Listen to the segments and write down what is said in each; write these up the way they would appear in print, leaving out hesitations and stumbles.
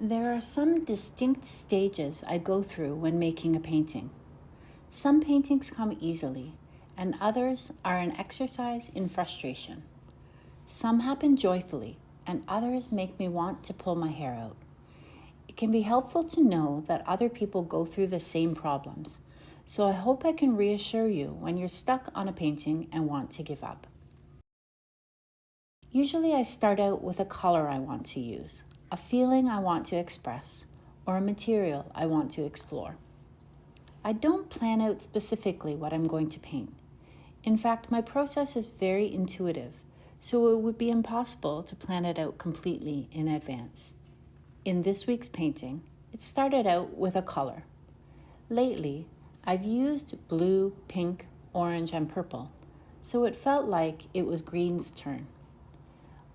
There are some distinct stages I go through when making a painting. Some paintings come easily, and others are an exercise in frustration. Some happen joyfully, and others make me want to pull my hair out. It can be helpful to know that other people go through the same problems, so I hope I can reassure you when you're stuck on a painting and want to give up. Usually I start out with a color I want to use, a feeling I want to express, or a material I want to explore. I don't plan out specifically what I'm going to paint. In fact, my process is very intuitive, so it would be impossible to plan it out completely in advance. In this week's painting, it started out with a color. Lately, I've used blue, pink, orange, and purple, so it felt like it was green's turn.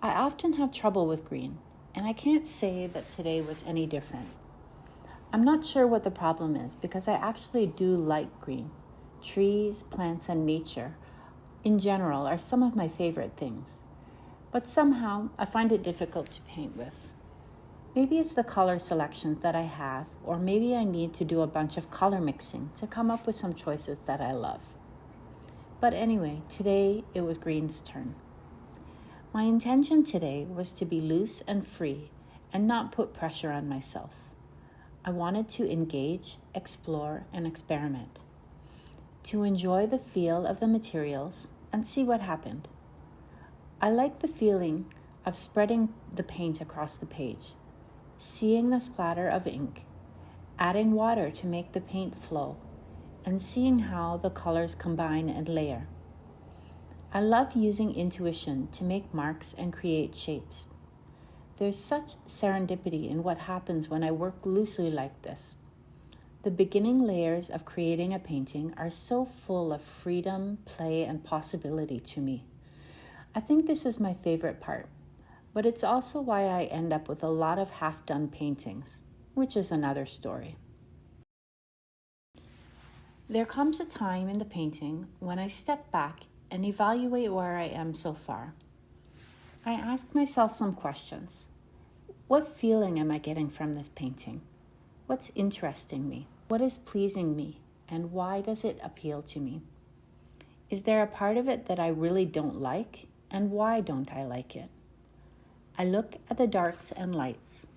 I often have trouble with green, and I can't say that today was any different. I'm not sure what the problem is because I actually do like green. Trees, plants, and nature, in general, are some of my favorite things. But somehow, I find it difficult to paint with. Maybe it's the color selections that I have, or maybe I need to do a bunch of color mixing to come up with some choices that I love. But anyway, today it was green's turn. My intention today was to be loose and free and not put pressure on myself. I wanted to engage, explore, and experiment, to enjoy the feel of the materials and see what happened. I like the feeling of spreading the paint across the page, seeing the splatter of ink, adding water to make the paint flow, and seeing how the colors combine and layer. I love using intuition to make marks and create shapes. There's such serendipity in what happens when I work loosely like this. The beginning layers of creating a painting are so full of freedom, play, and possibility to me. I think this is my favorite part, but it's also why I end up with a lot of half-done paintings, which is another story. There comes a time in the painting when I step back and evaluate where I am so far. I ask myself some questions. What feeling am I getting from this painting? What's interesting me? What is pleasing me? And why does it appeal to me? Is there a part of it that I really don't like? And why don't I like it? I look at the darks and lights.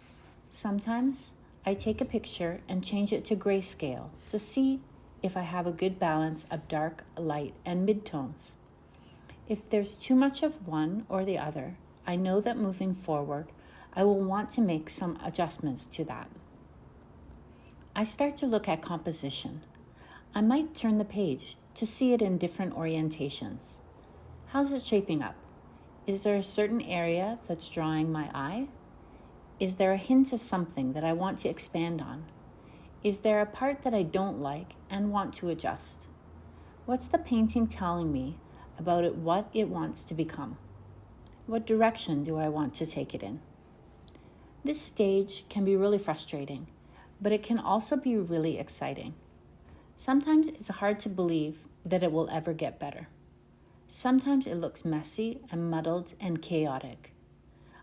Sometimes I take a picture and change it to grayscale to see if I have a good balance of dark, light, and midtones. If there's too much of one or the other, I know that moving forward, I will want to make some adjustments to that. I start to look at composition. I might turn the page to see it in different orientations. How's it shaping up? Is there a certain area that's drawing my eye? Is there a hint of something that I want to expand on? Is there a part that I don't like and want to adjust? What's the painting telling me about it, what it wants to become? What direction do I want to take it in? This stage can be really frustrating, but it can also be really exciting. Sometimes it's hard to believe that it will ever get better. Sometimes it looks messy and muddled and chaotic.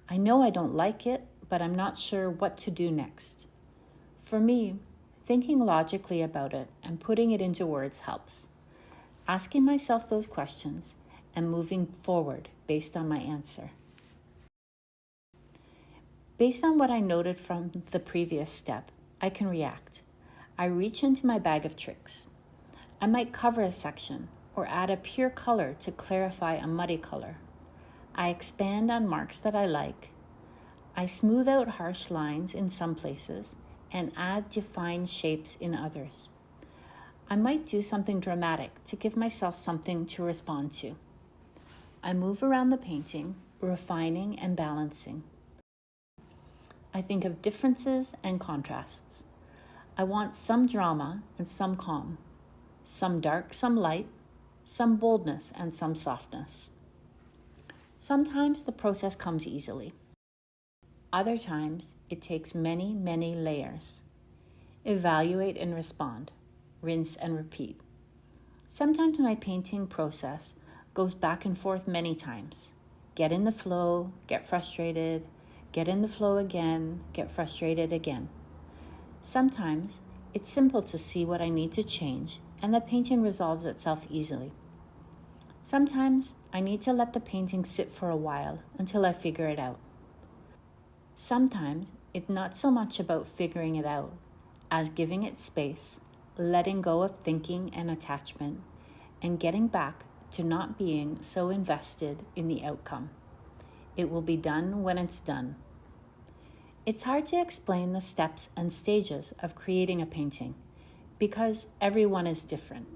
I know I don't like it, but I'm not sure what to do next. For me, thinking logically about it and putting it into words helps. Asking myself those questions and moving forward based on my answer. Based on what I noted from the previous step, I can react. I reach into my bag of tricks. I might cover a section or add a pure color to clarify a muddy color. I expand on marks that I like. I smooth out harsh lines in some places and add defined shapes in others. I might do something dramatic to give myself something to respond to. I move around the painting, refining and balancing. I think of differences and contrasts. I want some drama and some calm, some dark, some light, some boldness and some softness. Sometimes the process comes easily. Other times it takes many, many layers. Evaluate and respond. Rinse and repeat. Sometimes my painting process goes back and forth many times. Get in the flow, get frustrated, get in the flow again, get frustrated again. Sometimes it's simple to see what I need to change, and the painting resolves itself easily. Sometimes I need to let the painting sit for a while until I figure it out. Sometimes it's not so much about figuring it out as giving it space, letting go of thinking and attachment, and getting back to not being so invested in the outcome. It will be done when it's done. It's hard to explain the steps and stages of creating a painting because everyone is different.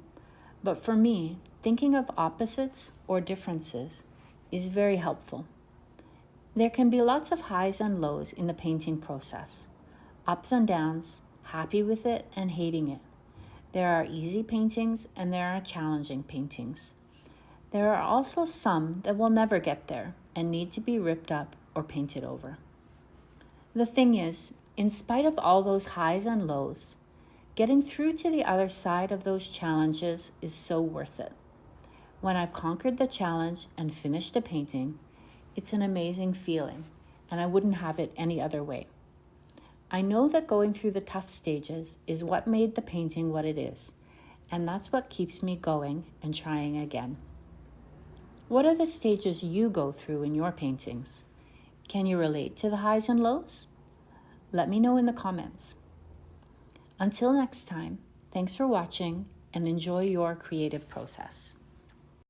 But for me, thinking of opposites or differences is very helpful. There can be lots of highs and lows in the painting process, ups and downs, happy with it and hating it. There are easy paintings and there are challenging paintings. There are also some that will never get there and need to be ripped up or painted over. The thing is, in spite of all those highs and lows, getting through to the other side of those challenges is so worth it. When I've conquered the challenge and finished a painting, it's an amazing feeling, and I wouldn't have it any other way. I know that going through the tough stages is what made the painting what it is, and that's what keeps me going and trying again. What are the stages you go through in your paintings? Can you relate to the highs and lows? Let me know in the comments. Until next time, thanks for watching and enjoy your creative process.